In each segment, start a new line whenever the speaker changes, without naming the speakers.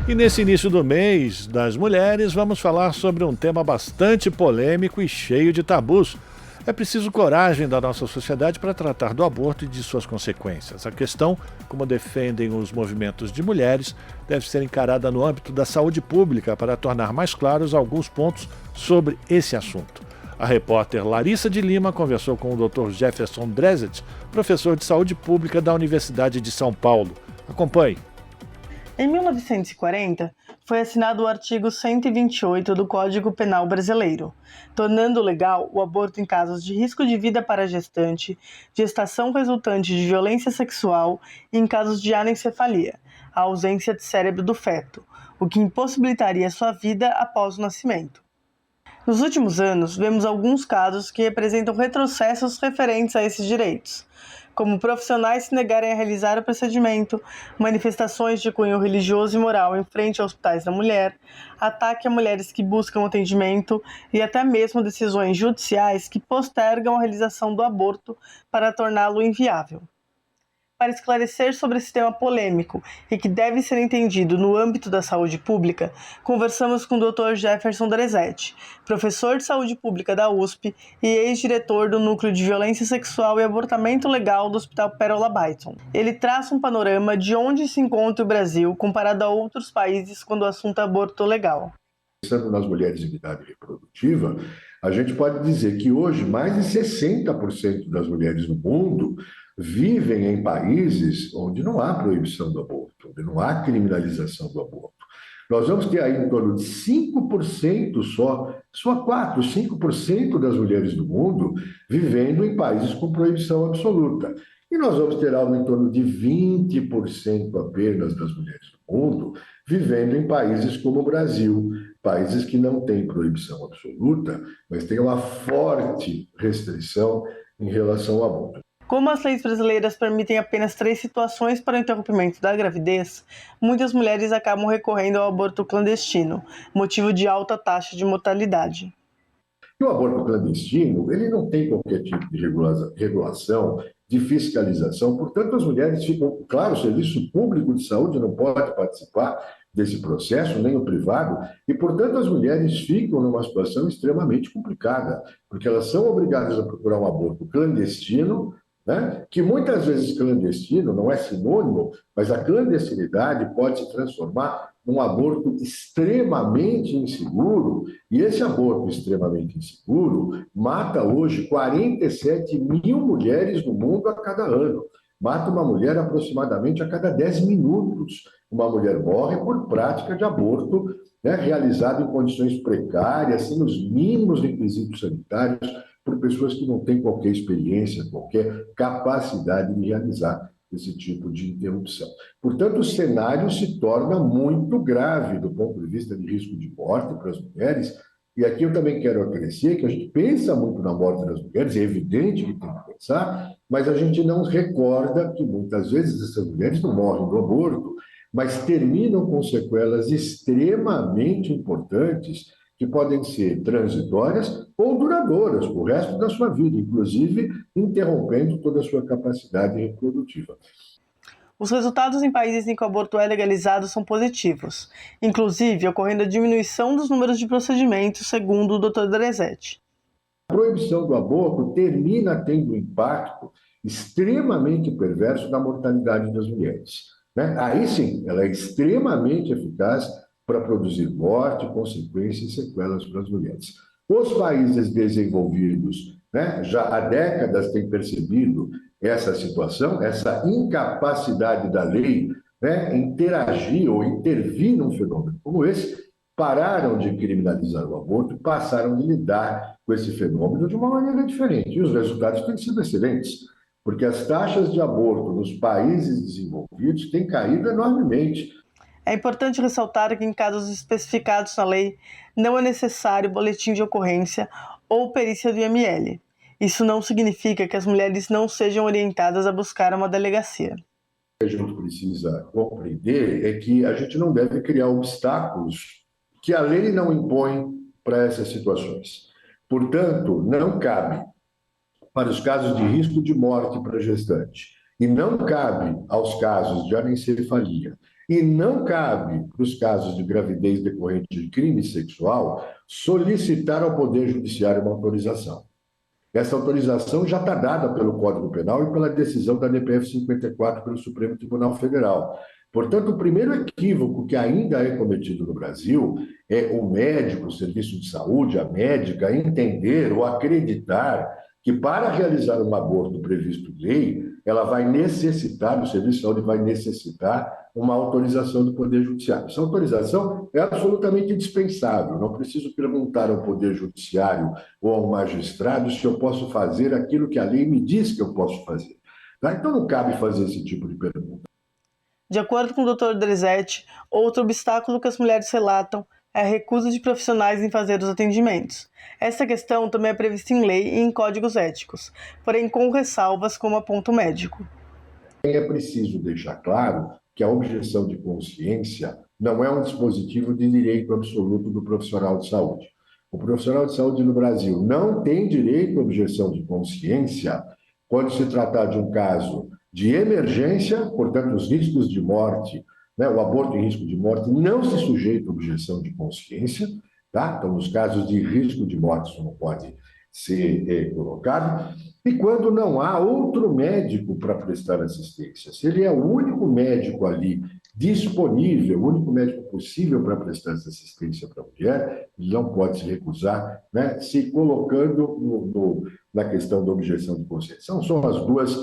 E nesse início do mês das mulheres, vamos falar sobre um tema bastante polêmico e cheio de tabus. É preciso coragem da nossa sociedade para tratar do aborto e de suas consequências. A questão, como defendem os movimentos de mulheres, deve ser encarada no âmbito da saúde pública para tornar mais claros alguns pontos sobre esse assunto. A repórter Larissa de Lima conversou com o Dr. Jefferson Drezet, professor de saúde pública da Universidade de São Paulo. Acompanhe.
Em 1940, foi assinado o artigo 128 do Código Penal Brasileiro, tornando legal o aborto em casos de risco de vida para a gestante, gestação resultante de violência sexual e em casos de anencefalia, a ausência de cérebro do feto, o que impossibilitaria sua vida após o nascimento. Nos últimos anos, vemos alguns casos que representam retrocessos referentes a esses direitos, como profissionais se negarem a realizar o procedimento, manifestações de cunho religioso e moral em frente a hospitais da mulher, ataque a mulheres que buscam atendimento e até mesmo decisões judiciais que postergam a realização do aborto para torná-lo inviável. Para esclarecer sobre esse tema polêmico e que deve ser entendido no âmbito da saúde pública, conversamos com o Dr. Jefferson Drezet, professor de saúde pública da USP e ex-diretor do Núcleo de Violência Sexual e Abortamento Legal do Hospital Pérola Byton. Ele traça um panorama de onde se encontra o Brasil comparado a outros países quando o assunto é aborto legal.
Pensando nas mulheres em idade reprodutiva, a gente pode dizer que hoje mais de 60% das mulheres no mundo vivem em países onde não há proibição do aborto, onde não há criminalização do aborto. Nós vamos ter aí em torno de 5% só 4, 5% das mulheres do mundo vivendo em países com proibição absoluta. E nós vamos ter algo em torno de 20% apenas das mulheres do mundo vivendo em países como o Brasil, países que não têm proibição absoluta, mas têm uma forte restrição em relação ao aborto.
Como as leis brasileiras permitem apenas 3 situações para o interrompimento da gravidez, muitas mulheres acabam recorrendo ao aborto clandestino, motivo de alta taxa de mortalidade.
E o aborto clandestino, ele não tem qualquer tipo de regulação, de fiscalização, portanto as mulheres ficam, claro, o serviço público de saúde não pode participar desse processo, nem o privado, e portanto as mulheres ficam numa situação extremamente complicada, porque elas são obrigadas a procurar um aborto clandestino, que muitas vezes clandestino não é sinônimo, mas a clandestinidade pode se transformar num aborto extremamente inseguro, e esse aborto extremamente inseguro mata hoje 47 mil mulheres no mundo a cada ano. Mata uma mulher aproximadamente a cada 10 minutos. Uma mulher morre por prática de aborto, realizado em condições precárias, sem os mínimos requisitos sanitários, por pessoas que não têm qualquer experiência, qualquer capacidade de realizar esse tipo de interrupção. Portanto, o cenário se torna muito grave do ponto de vista de risco de morte para as mulheres. E aqui eu também quero acrescer que a gente pensa muito na morte das mulheres, é evidente que tem que pensar, mas a gente não recorda que muitas vezes essas mulheres não morrem do aborto, mas terminam com sequelas extremamente importantes que podem ser transitórias ou duradouras para o resto da sua vida, inclusive interrompendo toda a sua capacidade reprodutiva.
Os resultados em países em que o aborto é legalizado são positivos, inclusive ocorrendo a diminuição dos números de procedimentos, segundo o Dr. Drezet.
A proibição do aborto termina tendo um impacto extremamente perverso na mortalidade das mulheres. Aí sim, ela é extremamente eficaz para produzir morte, consequências e sequelas para as mulheres. Os países desenvolvidos, já há décadas têm percebido essa situação, essa incapacidade da lei interagir ou intervir num fenômeno como esse, pararam de criminalizar o aborto e passaram a lidar com esse fenômeno de uma maneira diferente. E os resultados têm sido excelentes, porque as taxas de aborto nos países desenvolvidos têm caído enormemente.
É importante ressaltar que em casos especificados na lei, não é necessário boletim de ocorrência ou perícia do IML. Isso não significa que as mulheres não sejam orientadas a buscar uma delegacia.
O que a gente precisa compreender é que a gente não deve criar obstáculos que a lei não impõe para essas situações. Portanto, não cabe para os casos de risco de morte para a gestante e não cabe aos casos de anencefalia E não cabe, para os casos de gravidez decorrente de crime sexual, solicitar ao Poder Judiciário uma autorização. Essa autorização já está dada pelo Código Penal e pela decisão da DPF 54 pelo Supremo Tribunal Federal. Portanto, o primeiro equívoco que ainda é cometido no Brasil é o médico, o serviço de saúde, a médica, entender ou acreditar que para realizar um aborto previsto em lei, ela vai necessitar, o serviço de saúde vai necessitar uma autorização do Poder Judiciário. Essa autorização é absolutamente indispensável. Não preciso perguntar ao Poder Judiciário ou ao magistrado se eu posso fazer aquilo que a lei me diz que eu posso fazer. Tá? Então não cabe fazer esse tipo de pergunta.
De acordo com o Dr. Drizete, outro obstáculo que as mulheres relatam é a recusa de profissionais em fazer os atendimentos. Essa questão também é prevista em lei e em códigos éticos, porém com ressalvas como aponta o médico.
É preciso deixar claro que a objeção de consciência não é um dispositivo de direito absoluto do profissional de saúde. O profissional de saúde no Brasil não tem direito à objeção de consciência quando se tratar de um caso de emergência, portanto, os riscos de morte, né, o aborto em risco de morte não se sujeita à objeção de consciência, tá? Então, nos casos de risco de morte, isso não pode ser colocado. E quando não há outro médico para prestar assistência, se ele é o único médico ali disponível, o único médico possível para prestar essa assistência para a mulher, ele não pode se recusar, né, se colocando na questão da objeção de consciência. São as duas,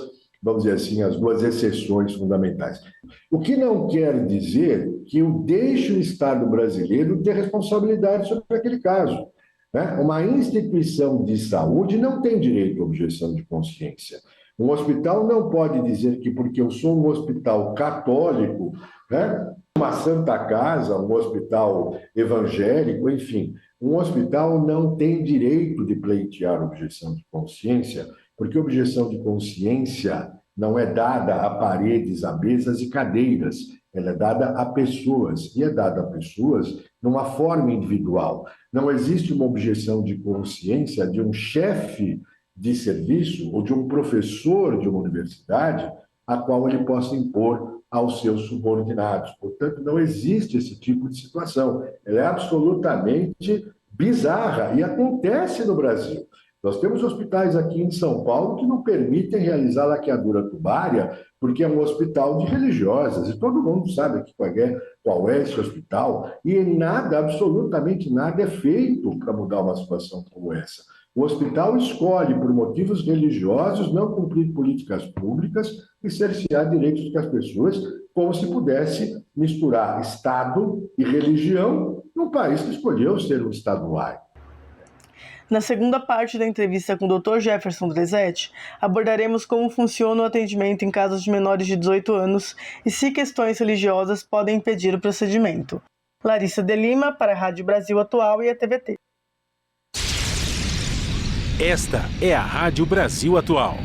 vamos dizer assim, as duas exceções fundamentais. O que não quer dizer que deixe o Estado brasileiro ter responsabilidade sobre aquele caso. Uma instituição de saúde não tem direito à objeção de consciência. Um hospital não pode dizer que porque eu sou um hospital católico, uma santa casa, um hospital evangélico, enfim, um hospital não tem direito de pleitear objeção de consciência, porque objeção de consciência não é dada a paredes, a mesas e cadeiras, ela é dada a pessoas, e é dada a pessoas numa forma individual. Não existe uma objeção de consciência de um chefe de serviço ou de um professor de uma universidade a qual ele possa impor aos seus subordinados. Portanto, não existe esse tipo de situação. Ela é absolutamente bizarra e acontece no Brasil. Nós temos hospitais aqui em São Paulo que não permitem realizar laqueadura tubária porque é um hospital de religiosas, e todo mundo sabe aqui qual é esse hospital, e nada, absolutamente nada é feito para mudar uma situação como essa. O hospital escolhe, por motivos religiosos, não cumprir políticas públicas e cercear direitos das pessoas, como se pudesse misturar Estado e religião num país que escolheu ser um Estado laico.
Na segunda parte da entrevista com o Dr. Jefferson Drizete, abordaremos como funciona o atendimento em casos de menores de 18 anos e se questões religiosas podem impedir o procedimento. Larissa de Lima, para a Rádio Brasil Atual e a TVT.
Esta é a Rádio Brasil Atual.